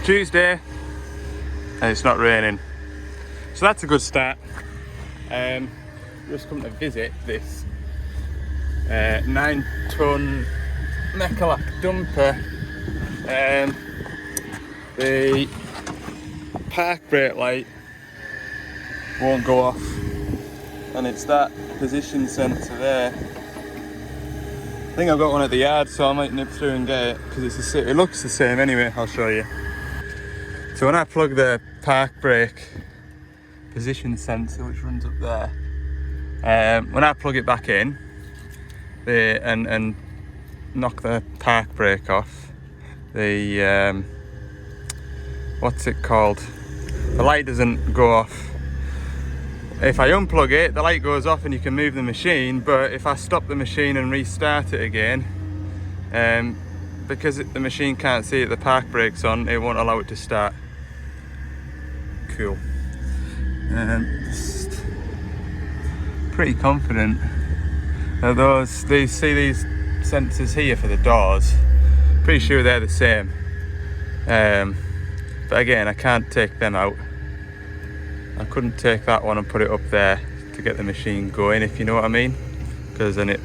Tuesday and it's not raining, so that's a good start. Just come to visit this 9-ton Mecalac dumper. The park brake light won't go off, and it's that position sensor there. I think I've got one at the yard, so I might nip through and get it because it looks the same anyway. I'll show you. So when I plug the park brake position sensor, which runs up there, when I plug it back in and knock the park brake off, the what's it called? The light doesn't go off. If I unplug it, the light goes off and you can move the machine, but if I stop the machine and restart it again, because the machine can't see it, the park brake's on, it won't allow it to start. Cool. Pretty confident that these sensors here for the doors, pretty sure they're the same. But again, I can't take them out. I couldn't take that one and put it up there to get the machine going, if you know what I mean, because then it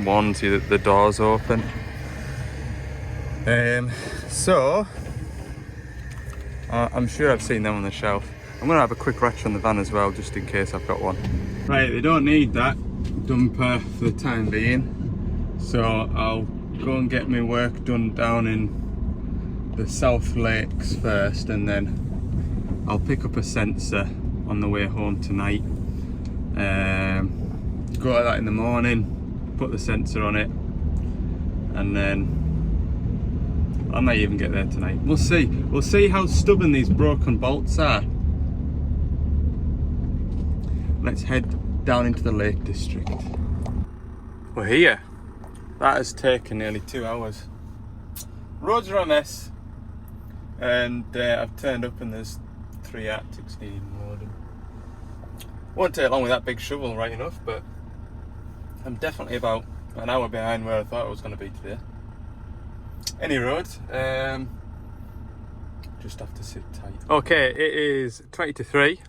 warns you that the door's open. So I'm sure I've seen them on the shelf. I'm going to have a quick ratchet on the van as well, just in case I've got one. Right, they don't need that dumper for the time being, so I'll go and get my work done down in the South Lakes first, and then I'll pick up a sensor on the way home tonight. Go at that in the morning, put the sensor on it, and then I might even get there tonight. We'll see. We'll see how stubborn these broken bolts are. Let's head down into the Lake District. We're here. That has taken nearly 2 hours. Roads are a mess, and I've turned up and there's 3 Arctics needing loading. Won't take long with that big shovel, right enough, but I'm definitely about an hour behind where I thought I was going to be today. Any road, just have to sit tight. Okay, it is 20 to 3.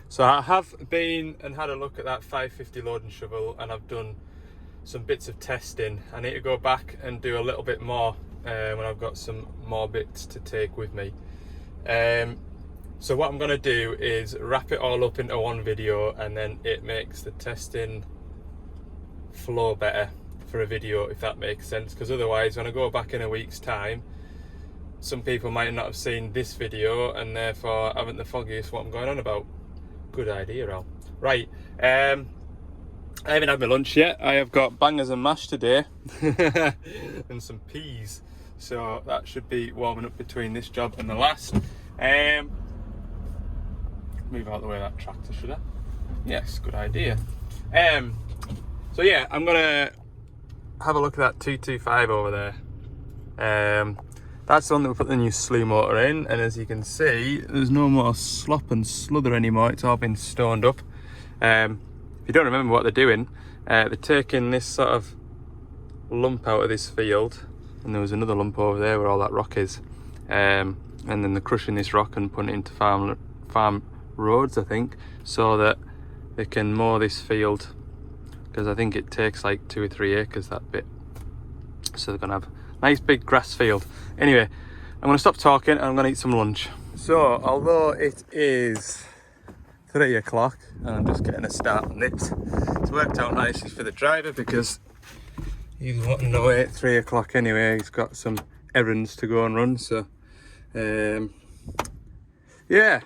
So I have been and had a look at that 550 loading shovel, and I've done some bits of testing. I need to go back and do a little bit more when I've got some more bits to take with me. So what I'm going to do is wrap it all up into one video, and then it makes the testing flow better for a video, if that makes sense, because otherwise when I go back in a week's time, some people might not have seen this video and therefore haven't the foggiest what I'm going on about. Good idea, Al. Right, I haven't had my lunch yet. I have got bangers and mash today and some peas, so that should be warming up between this job and the last. Move out the way of that tractor, should I? Yes, good idea. So yeah, I'm gonna have a look at that 225 over there. That's the one that we put the new slew motor in, and as you can see, there's no more slop and slither anymore. It's all been stoned up. If you don't remember what they're doing, they're taking this sort of lump out of this field, and there was another lump over there where all that rock is, and then they're crushing this rock and putting it into farm roads, I think, so that they can mow this field, because I think it takes like 2 or 3 acres, that bit. So they're gonna have a nice big grass field. Anyway, I'm gonna stop talking and I'm gonna eat some lunch. So although it is 3 o'clock and I'm just getting a start on this, it's worked out nicely for the driver because he's wanting to wait at 3 o'clock anyway. He's got some errands to go and run, so yeah,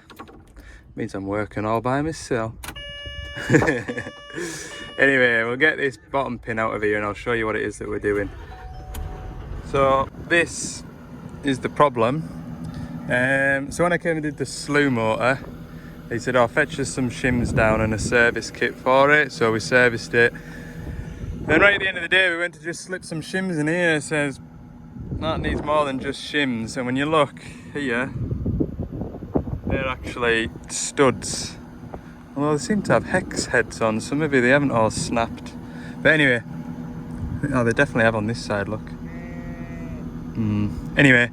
means I'm working all by myself. Anyway, we'll get this bottom pin out of here and I'll show you what it is that we're doing. So this is the problem. So when I came and did the slew motor, they said, oh, fetch us some shims down and a service kit for it. So we serviced it. Then right at the end of the day, we went to just slip some shims in here. It says that needs more than just shims. And when you look here, they're actually studs. Although they seem to have hex heads on, so maybe they haven't all snapped. But anyway, oh, they definitely have on this side, look. Anyway,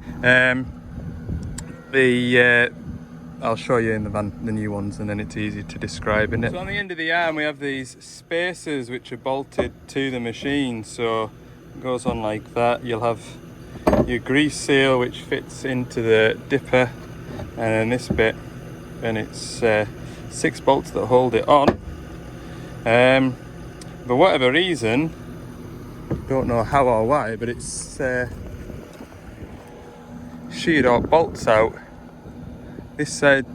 I'll show you in the van the new ones, and then it's easy to describe, isn't it? So on the end of the arm we have these spacers which are bolted to the machine, so it goes on like that. You'll have your grease seal which fits into the dipper, and then this bit, and it's 6 bolts that hold it on. For whatever reason, don't know how or why, but it's sheared or bolts out. This side,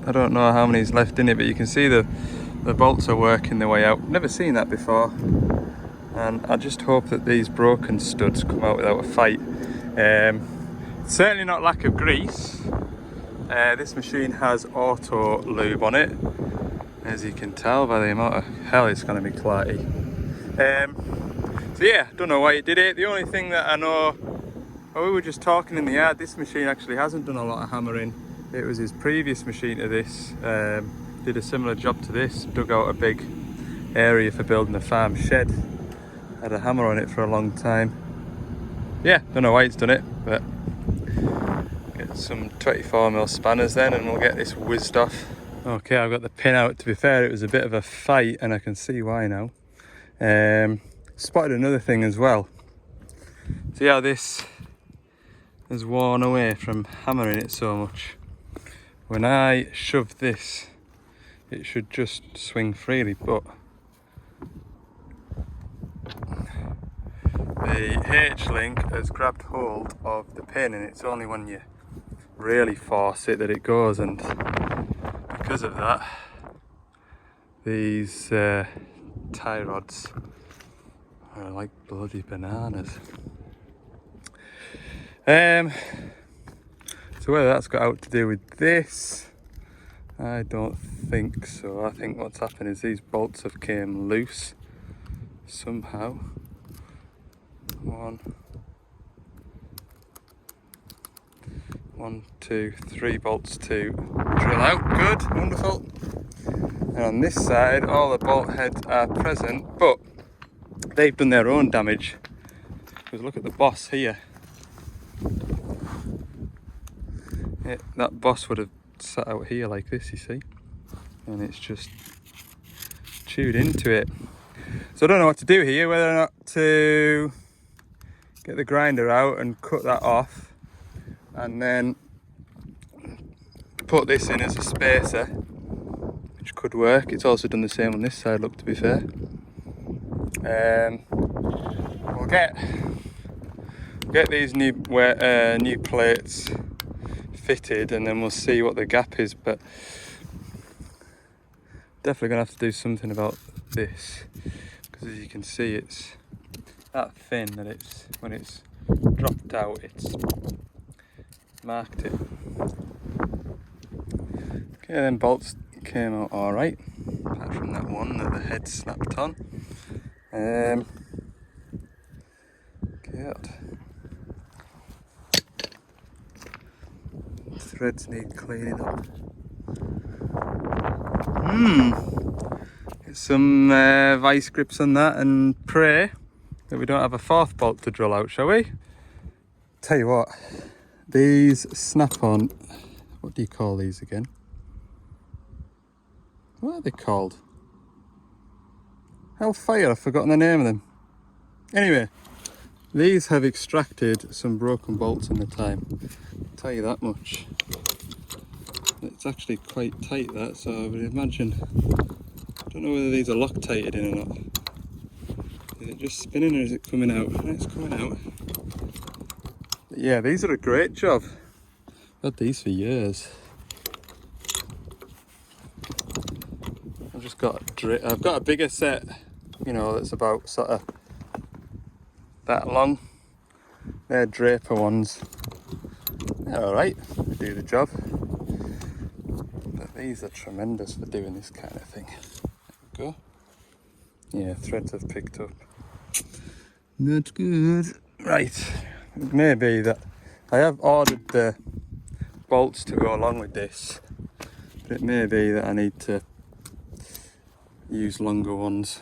I don't know how many's left in it, but you can see the bolts are working their way out. Never seen that before, and I just hope that these broken studs come out without a fight. Certainly not lack of grease. This machine has auto lube on it, as you can tell by the amount of hell it's going to be clarty. So yeah, don't know why it did it. The only thing that I know, well, we were just talking in the yard, this machine actually hasn't done a lot of hammering. It was his previous machine to this, did a similar job to this, dug out a big area for building a farm shed, had a hammer on it for a long time. Yeah, don't know why it's done it, but get some 24mm spanners then and we'll get this whizzed off. Okay, I've got the pin out. To be fair, it was a bit of a fight and I can see why now. Spotted another thing as well. See how this has worn away from hammering it so much? When I shove this, it should just swing freely, but the H-link has grabbed hold of the pin, and it's only when you really force it that it goes, and because of that, these tie rods are like bloody bananas. So whether that's got out to do with this, I don't think so. I think what's happened is these bolts have came loose somehow. 1, 2, 3 bolts to drill out. Good, wonderful. And on this side, all the bolt heads are present, but they've done their own damage. Because look at the boss here. That boss would have sat out here like this, you see, and it's just chewed into it. So I don't know what to do here, whether or not to get the grinder out and cut that off and then put this in as a spacer, which could work. It's also done the same on this side, look, to be fair. We'll get these new plates fitted, and then we'll see what the gap is, but definitely gonna have to do something about this, because as you can see, it's that thin that it's, when it's dropped out, it's marked it. Okay, then bolts came out all right, apart from that one that the head snapped on. Good. Threads need cleaning up. Get some vice grips on that and pray that we don't have a 4th bolt to drill out, shall we? Tell you what, these snap-on, what do you call these again? What are they called? Hellfire, I've forgotten the name of them. Anyway, these have extracted some broken bolts in the time. I'll tell you that much. It's actually quite tight, that, so I would imagine, I don't know whether these are Loctited in or not. Is it just spinning or is it coming out? It's coming out. But yeah, these are a great job. I've had these for years. I've got a bigger set, you know, that's about sort of that long. They're Draper ones. They're alright, they do the job. But these are tremendous for doing this kind of thing. There we go. Yeah, threads have picked up. Not good. Right, it may be that I have ordered the bolts to go along with this, but it may be that I need to use longer ones.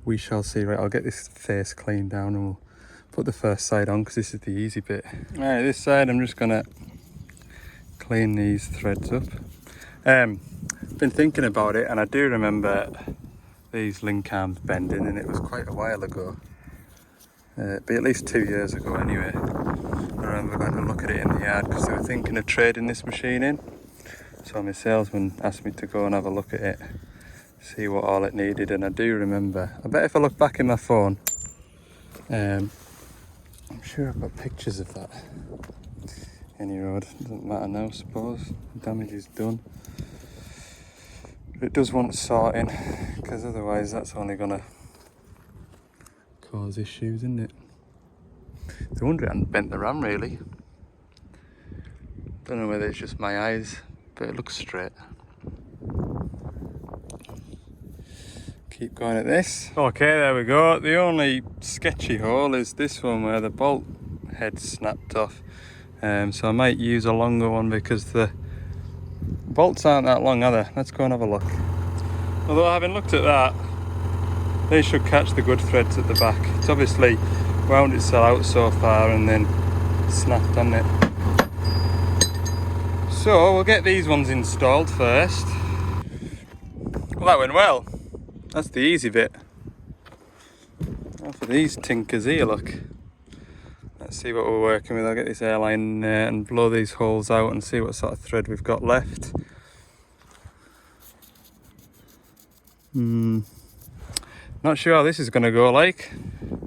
We shall see. Right, I'll get this face cleaned down and put the first side on because this is the easy bit. Right, this side I'm just gonna clean these threads up. Been thinking about it, and I do remember these link arms bending, and it was quite a while ago. Be at least 2 years ago anyway. I remember going to look at it in the yard because they were thinking of trading this machine in. So my salesman asked me to go and have a look at it, see what all it needed, and I do remember. I bet if I look back in my phone, I'm sure I've got pictures of that. Any road, doesn't matter now, I suppose. The damage is done. But it does want sorting, because otherwise that's only gonna cause issues, isn't it? No wonder it hadn't bent the ram really. Don't know whether it's just my eyes, but it looks straight. Keep going at this. Okay, there we go. The only sketchy hole is this one where the bolt head snapped off. So I might use a longer one because the bolts aren't that long, are they? Let's go and have a look. Although having looked at that, they should catch the good threads at the back. It's obviously wound itself out so far and then snapped, hasn't it? So we'll get these ones installed first. Well, that went well. That's the easy bit. Now for these tinkers here, look. Let's see what we're working with. I'll get this airline in there and blow these holes out and see what sort of thread we've got left. Not sure how this is going to go like.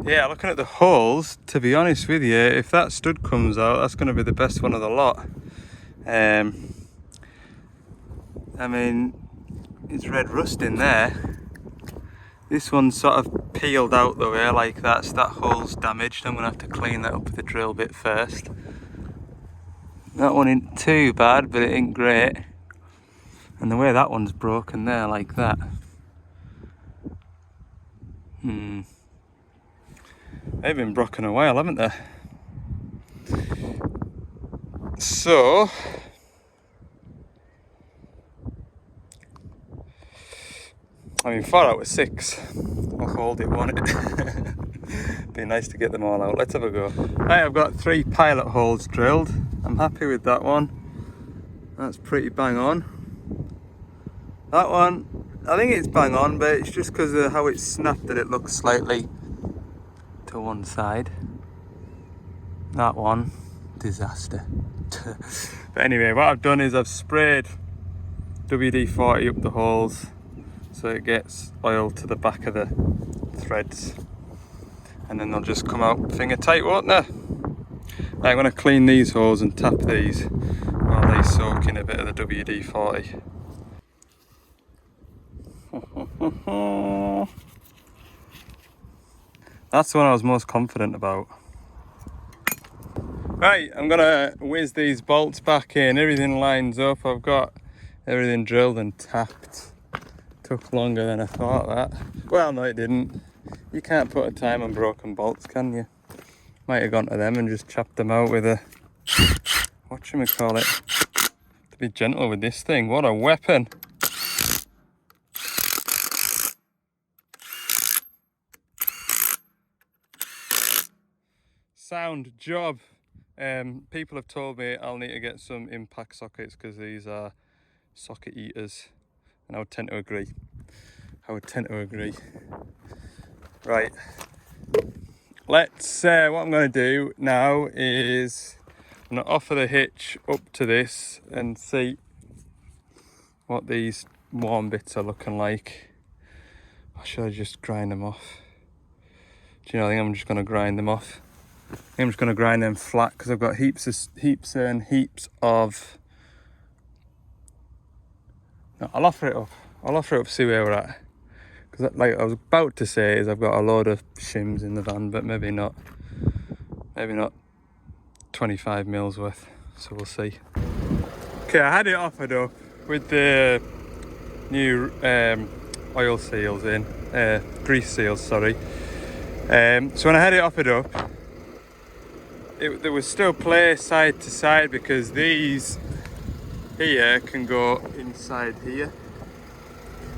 Yeah, looking at the holes, to be honest with you, if that stud comes out, that's going to be the best one of the lot. I mean, it's red rust in there. This one's sort of peeled out the way like that, so that hole's damaged. I'm going to have to clean that up with the drill bit first. That one ain't too bad, but it ain't great. And the way that one's broken there like that. They've been broken a while, haven't they? So I mean, 4 out of 6. I'll hold it, won't it? Be nice to get them all out. Let's have a go. Right, I've got 3 pilot holes drilled. I'm happy with that one. That's pretty bang on. That one, I think it's bang on, but it's just because of how it's snapped that it looks slightly to one side. That one, disaster. But anyway, what I've done is I've sprayed WD-40 up the holes so it gets oil to the back of the threads, and then they'll just come out finger tight, won't they? Right, I'm going to clean these holes and tap these while they soak in a bit of the WD-40. That's the one I was most confident about. Right, I'm gonna whiz these bolts back in. Everything lines up. I've got everything drilled and tapped. Took longer than I thought that. Well, no it didn't. You can't put a time on broken bolts, can you? Might have gone to them and just chopped them out with a, whatchamacallit. To be gentle with this thing, what a weapon. Sound job. People have told me I'll need to get some impact sockets because these are socket eaters, and I would tend to agree. Right, let's, what I'm going to do now is I'm going to offer the hitch up to this and see what these warm bits are looking like. Or should I just grind them off? Do you know, I think I'm just going to grind them off. I'm just going to grind them flat because I've got heaps and heaps of... No, I'll offer it up, see where we're at. Because like I was about to say is I've got a load of shims in the van, but maybe not 25 mils worth, so we'll see. Okay, I had it offered up with the new oil seals in, grease seals, sorry. So when I had it offered up, there was still play side to side because these here can go inside here,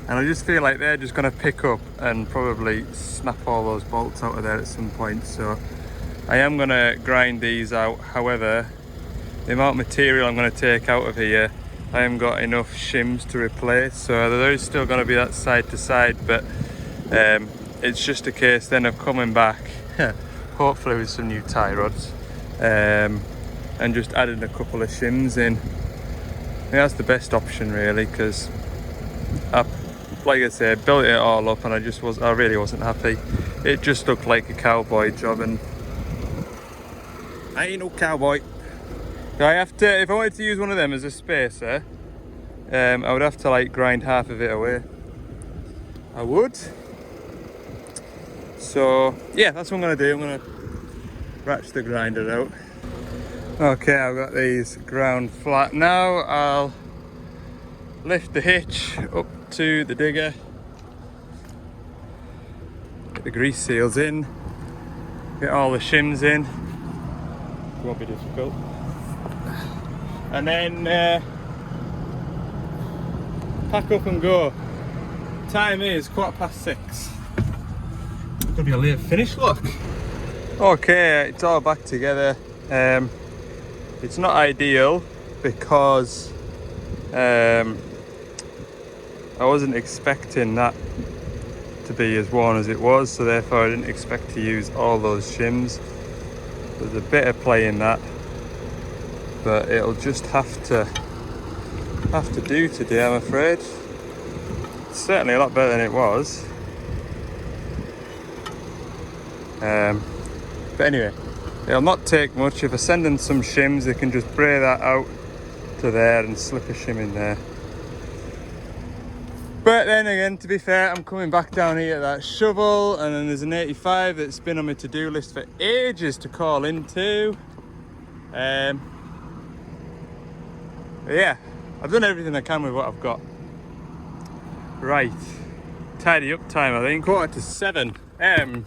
and I just feel like they're just going to pick up and probably snap all those bolts out of there at some point. So I am going to grind these out. However, the amount of material I'm going to take out of here, I haven't got enough shims to replace, so there is still going to be that side to side, but it's just a case then of coming back hopefully with some new tie rods, and just adding a couple of shims in. I think that's the best option really, because like I said, built it all up and I really wasn't happy. It just looked like a cowboy job, and I ain't no cowboy. I have to, if I wanted to use one of them as a spacer, I would have to like grind half of it away. I would. So yeah, that's what I'm gonna do. I'm gonna ratchet the grinder out. Okay, I've got these ground flat now. I'll lift the hitch up to the digger, get the grease seals in, get all the shims in. It won't be difficult. And then pack up and go. Time is 6:15. Could be a late finish, look. Okay, it's all back together. It's not ideal because I wasn't expecting that to be as worn as it was, so therefore I didn't expect to use all those shims. There's a bit of play in that, but it'll just have to do today, I'm afraid. It's certainly a lot better than it was. But anyway, it'll not take much. If I send in some shims, they can just bray that out to there and slip a shim in there. But then again, to be fair, I'm coming back down here to that shovel, and then there's an 85 that's been on my to-do list for ages to call into. Yeah, I've done everything I can with what I've got. Right, tidy up time, I think. 6:45.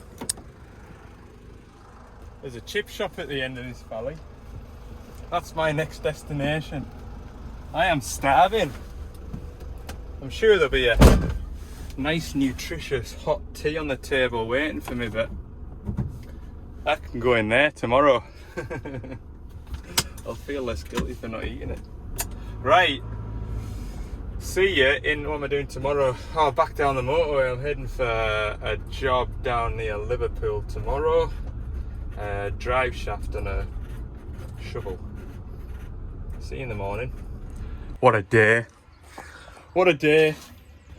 There's a chip shop at the end of this valley. That's my next destination. I am starving. I'm sure there'll be a nice, nutritious hot tea on the table waiting for me, but I can go in there tomorrow. I'll feel less guilty for not eating it. Right, see ya in what am I doing tomorrow? Oh, back down the motorway. I'm heading for a job down near Liverpool tomorrow. Drive shaft and a shovel. See you in the morning. What a day. What a day.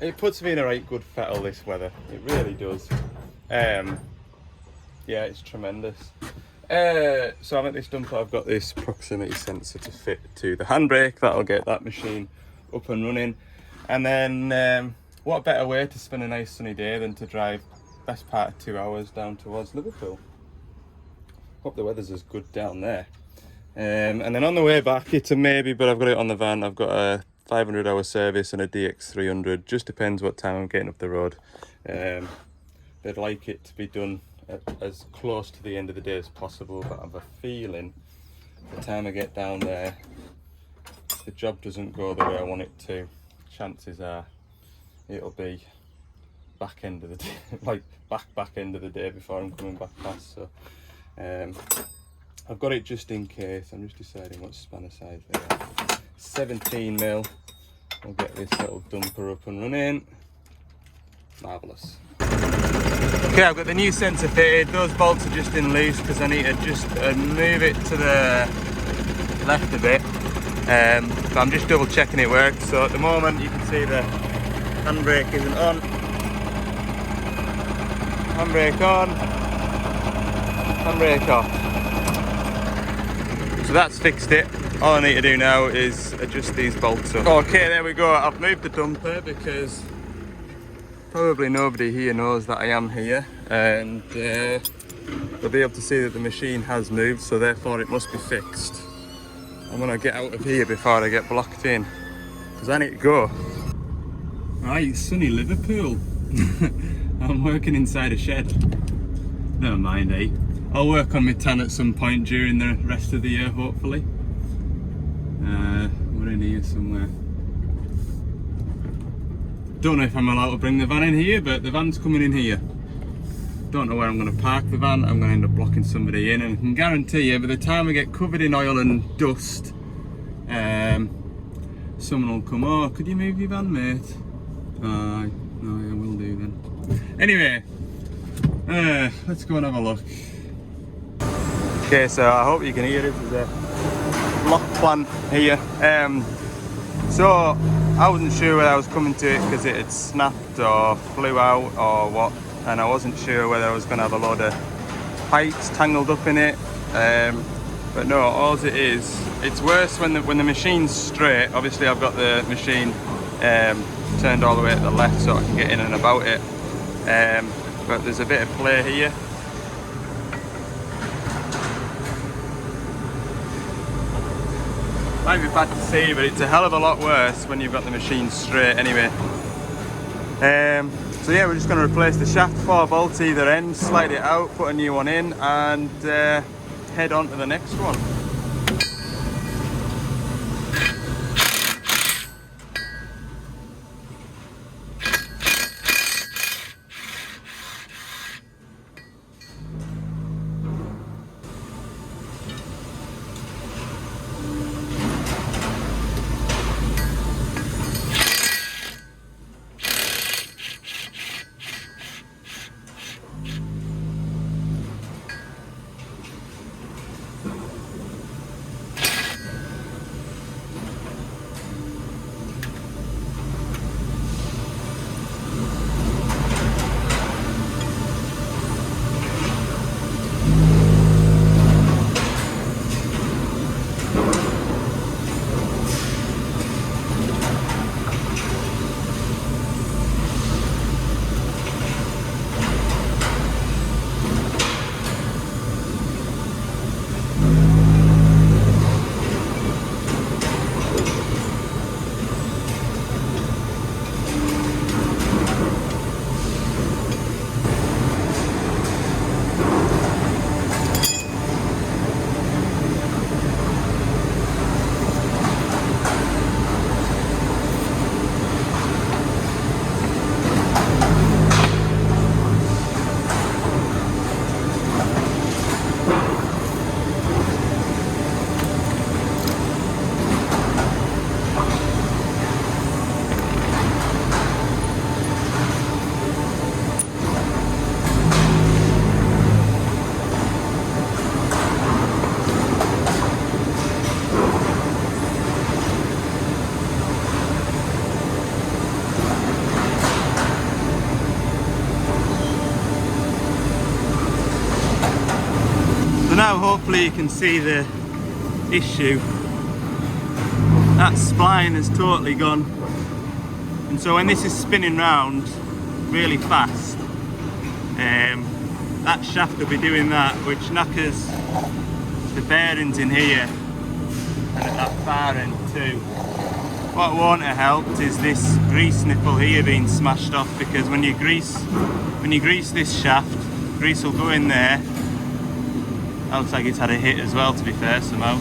It puts me in a right good fettle, this weather. It really does. Yeah, it's tremendous. So I'm at this dumper. I've got this proximity sensor to fit to the handbrake. That'll get that machine up and running. And then what better way to spend a nice sunny day than to drive best part of 2 hours down towards Liverpool. Hope the weather's as good down there. And then on the way back, it's a maybe, but I've got it on the van. I've got a 500-hour service and a DX300. Just depends what time I'm getting up the road. They'd like it to be done as close to the end of the day as possible, but I have a feeling the time I get down there, if the job doesn't go the way I want it to, chances are it'll be back end of the day, like back end of the day before I'm coming back past. So I've got it just in case. I'm just deciding what spanner size they are. 17mm. I'll get this little dumper up and running. Marvellous. Okay, I've got the new sensor fitted. Those bolts are just in loose because I need to just move it to the left a bit. But I'm just double checking it works. So at the moment you can see the handbrake isn't on. Handbrake on. Handbrake off. So that's fixed it. All I need to do now is adjust these bolts up. Okay, there we go. I've moved the dumper because probably nobody here knows that I am here, and they'll be able to see that the machine has moved, so therefore it must be fixed. I'm gonna get out of here before I get blocked in, because I need to go. Right, it's sunny Liverpool. I'm working inside a shed. Never mind, eh? I'll work on my tan at some point during the rest of the year, hopefully. We're in here somewhere. Don't know if I'm allowed to bring the van in here, but the van's coming in here. don't know where I'm going to park the van. I'm going to end up blocking somebody in, and I can guarantee you by the time I get covered in oil and dust, someone will come, oh, could you move your van, mate? No, I will do then. Anyway, let's go and have a look. Okay, so I hope you can hear it. There's a lock plan here. So I wasn't sure whether I was coming to it because it had snapped or flew out or what, and I wasn't sure whether I was going to have a load of pipes tangled up in it. But no, all it is, it's worse when the machine's straight. Obviously I've got the machine turned all the way to the left so I can get in and about it. But there's a bit of play here. Might be bad to see, but it's a hell of a lot worse when you've got the machine straight anyway. So yeah, we're just going to replace the shaft, 4 bolts either end, slide it out, put a new one in, and head on to the next one. So now hopefully you can see the issue. That spline has totally gone, and so when this is spinning round really fast, that shaft will be doing that, which knackers the bearings in here and at that far end too. What won't have helped is this grease nipple here being smashed off, because when you grease this shaft, grease will go in there. That looks like it's had a hit as well, to be fair, somehow.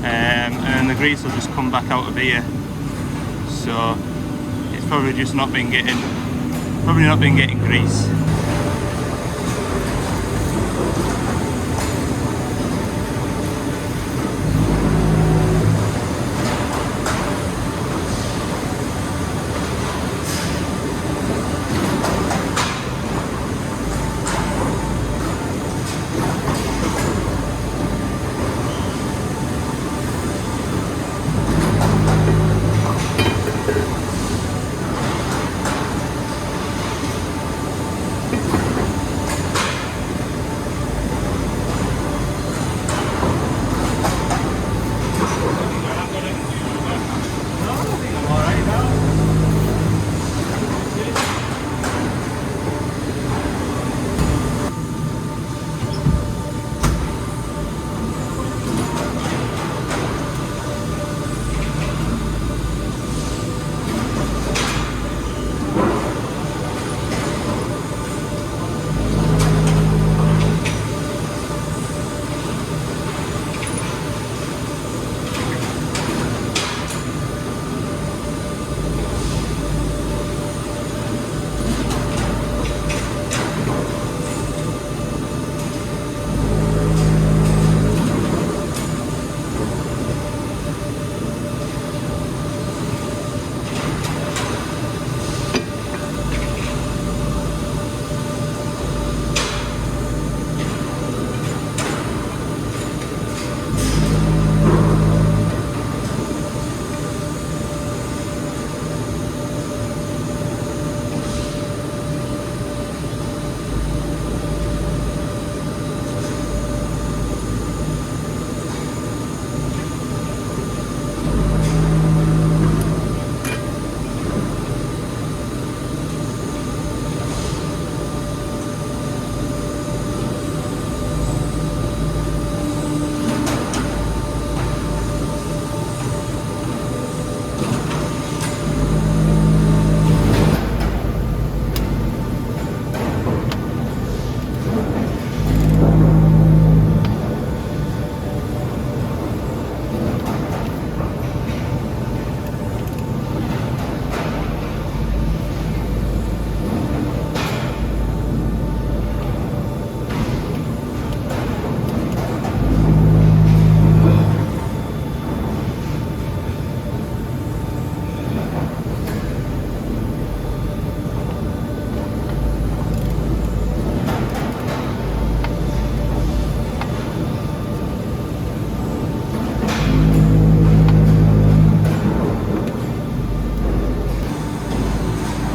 And then the grease will just come back out of here. So it's probably just not been getting grease.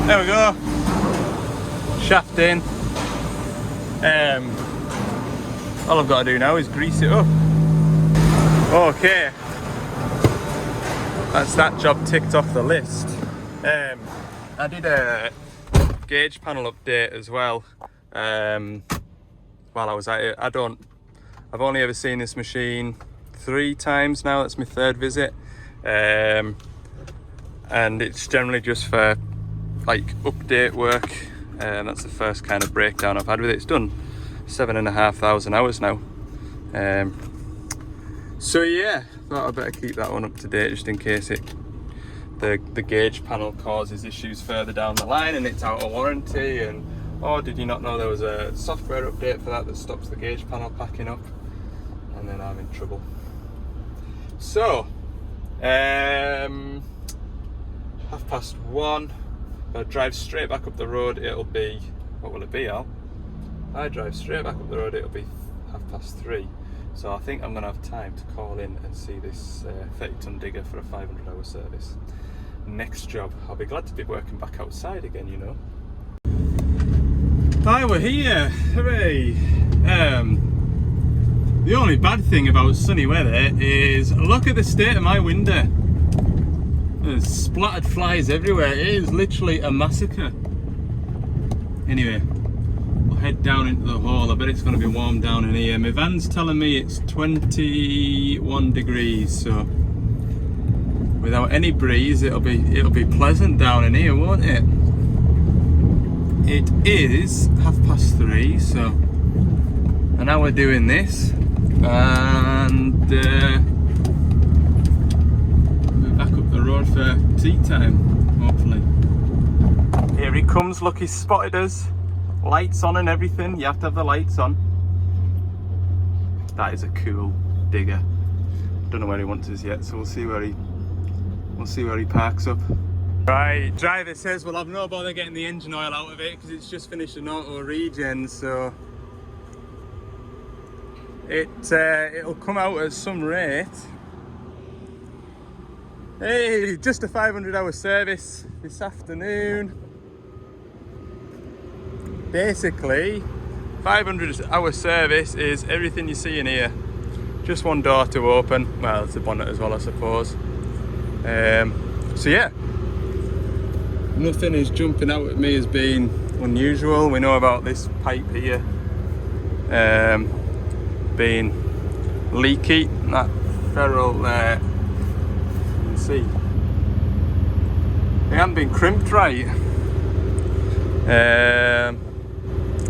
There we go. Shaft in. All I've got to do now is grease it up. Okay. That's that job ticked off the list. I did a gauge panel update as well while I was at it. I've only ever seen this machine 3 times now. That's my 3rd visit. And it's generally just for like update work. That's the first kind of breakdown I've had with it. It's done 7,500 hours now. So yeah, thought I'd better keep that one up to date just in case the gauge panel causes issues further down the line and it's out of warranty, and oh, did you not know there was a software update for that stops the gauge panel packing up, and then I'm in trouble. So 1:30. If I drive straight back up the road, it'll be, what will it be, Al? If I drive straight back up the road, it'll be 3:30. So I think I'm going to have time to call in and see this 30-ton digger for a 500-hour service. Next job, I'll be glad to be working back outside again, you know. Hi, we're here, hooray! The only bad thing about sunny weather is, look at the state of my window. There's splattered flies everywhere. It is literally a massacre. Anyway, we'll head down into the hall. I bet it's going to be warm down in here. My van's telling me it's 21 degrees, so without any breeze, it'll be pleasant down in here, won't it? It is 3:30, so an hour doing this, and back up the road for tea time, hopefully. Here he comes, look, he's spotted us. Lights on and everything, you have to have the lights on. That is a cool digger. Don't know where he wants us yet, so we'll see where he parks up. Right, driver says we'll have no bother getting the engine oil out of it because it's just finished an auto regen, so it'll come out at some rate. Hey, just a 500-hour service this afternoon. Basically, 500-hour service is everything you see in here. Just one door to open. Well, it's a bonnet as well, I suppose. So yeah, nothing is jumping out at me as being unusual. We know about this pipe here being leaky. That ferrule there, you can see, it hasn't been crimped right.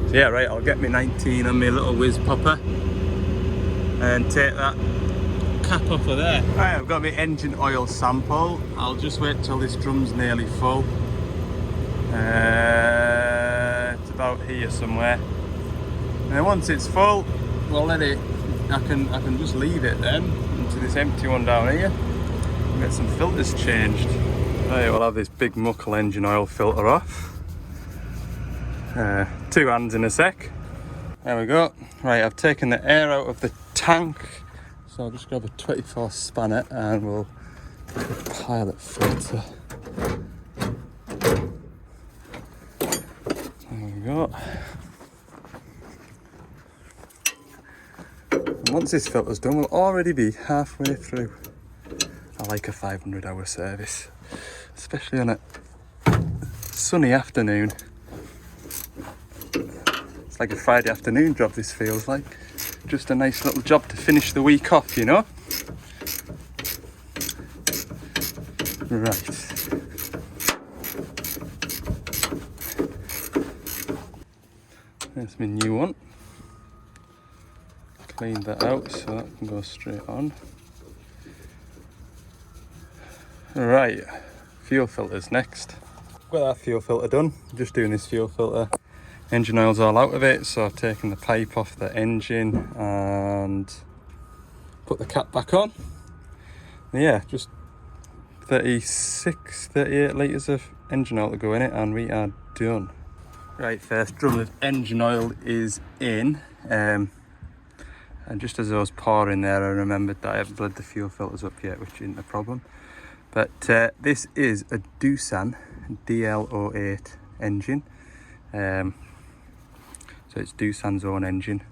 So yeah, right, I'll get my 19 on my little whiz popper and take that cap off of there. Right, I've got my engine oil sample. I'll just wait till this drum's nearly full. It's about here somewhere. And then once it's full, we'll let it, I can just leave it then into this empty one down here and get some filters changed. Right, we'll have this big muckle engine oil filter off. 2 hands in a sec. There we go. Right, I've taken the air out of the tank, so I'll just grab a 24 spanner and we'll put a pilot filter. There we go. And once this filter's done, we'll already be halfway through. I like a 500-hour service, especially on a sunny afternoon. It's like a Friday afternoon job, this feels like. Just a nice little job to finish the week off, you know? Right. There's my new one. Clean that out so that can go straight on. Right, fuel filters next. Got that fuel filter done. Just doing this fuel filter. Engine oil's all out of it, so I've taken the pipe off the engine and put the cap back on. And yeah, just 38 litres of engine oil to go in it and we are done. Right, first drum of engine oil is in. And just as I was pouring there, I remembered that I haven't bled the fuel filters up yet, which isn't a problem. But this is a Doosan DL08 engine. So it's Doosan's own engine.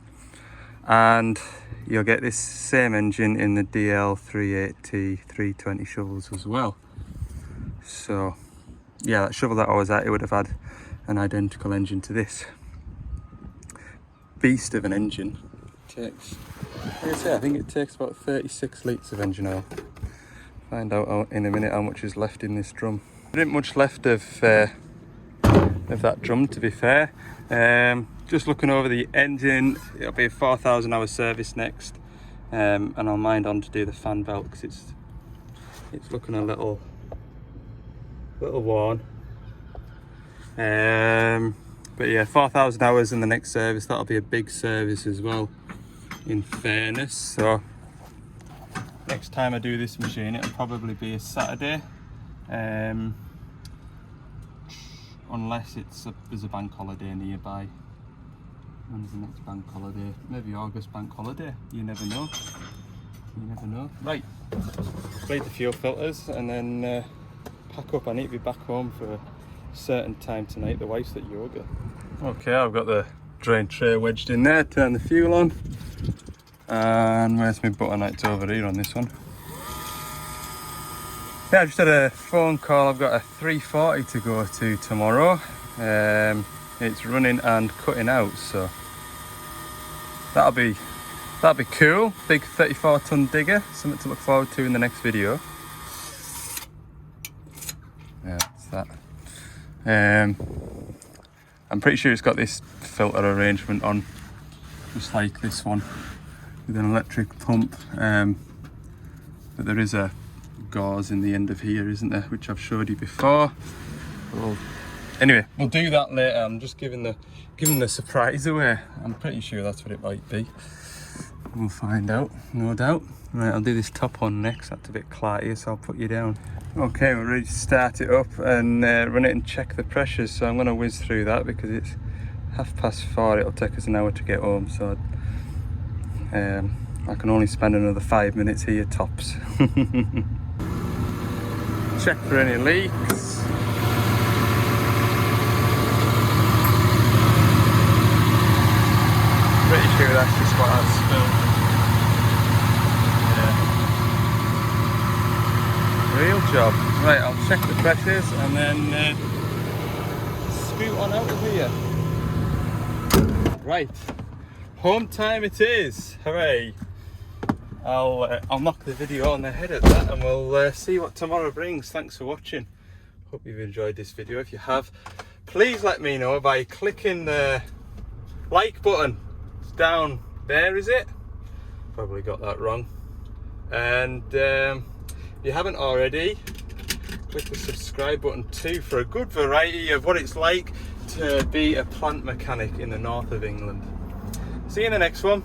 And you'll get this same engine in the DL38T 320 shovels as well. So yeah, that shovel that I was at, it would have had an identical engine to this. Beast of an engine. Takes, like I say, I think it takes about 36 litres of engine oil. Find out in a minute how much is left in this drum. There isn't much left of that drum, to be fair. Just looking over the engine, it'll be a 4,000 hour service next, and I'll mind on to do the fan belt because it's looking a little worn. But yeah, 4,000 hours in the next service. That'll be a big service as well, in fairness. So next time I do this machine, it'll probably be a Saturday, unless there's a bank holiday nearby. When's the next bank holiday? Maybe August bank holiday. You never know. You never know. Right, bleed the fuel filters and then pack up. I need to be back home for a certain time tonight. The wife's at yoga. Okay, I've got the drain tray wedged in there. Turn the fuel on. And where's my button? It's over here on this one. Yeah, I just had a phone call. I've got a 340 to go to tomorrow. It's running and cutting out, so that'll be cool. Big 34-ton digger, something to look forward to in the next video. Yeah, that's that. I'm pretty sure it's got this filter arrangement on, just like this one, with an electric pump. But there is a gauze in the end of here, isn't there, which I've showed you before. Anyway, we'll do that later. I'm just giving the surprise away. I'm pretty sure that's what it might be. We'll find out, no doubt. Right, I'll do this top one next. That's a bit cloudy, so I'll put you down. Okay, we're ready to start it up and run it and check the pressures. So I'm going to whiz through that because it's 4:30. It'll take us an hour to get home, so I can only spend another 5 minutes here tops. Check for any leaks. Pretty sure that's just what I've spilled. Yeah. Real job. Right, I'll check the pressures and then scoot on out of here. Right, home time it is. Hooray! I'll knock the video on the head at that, and we'll see what tomorrow brings. Thanks for watching. Hope you've enjoyed this video. If you have, please let me know by clicking the like button. Down there, is it? Probably got that wrong. And if you haven't already, click the subscribe button too for a good variety of what it's like to be a plant mechanic in the north of England. See you in the next one.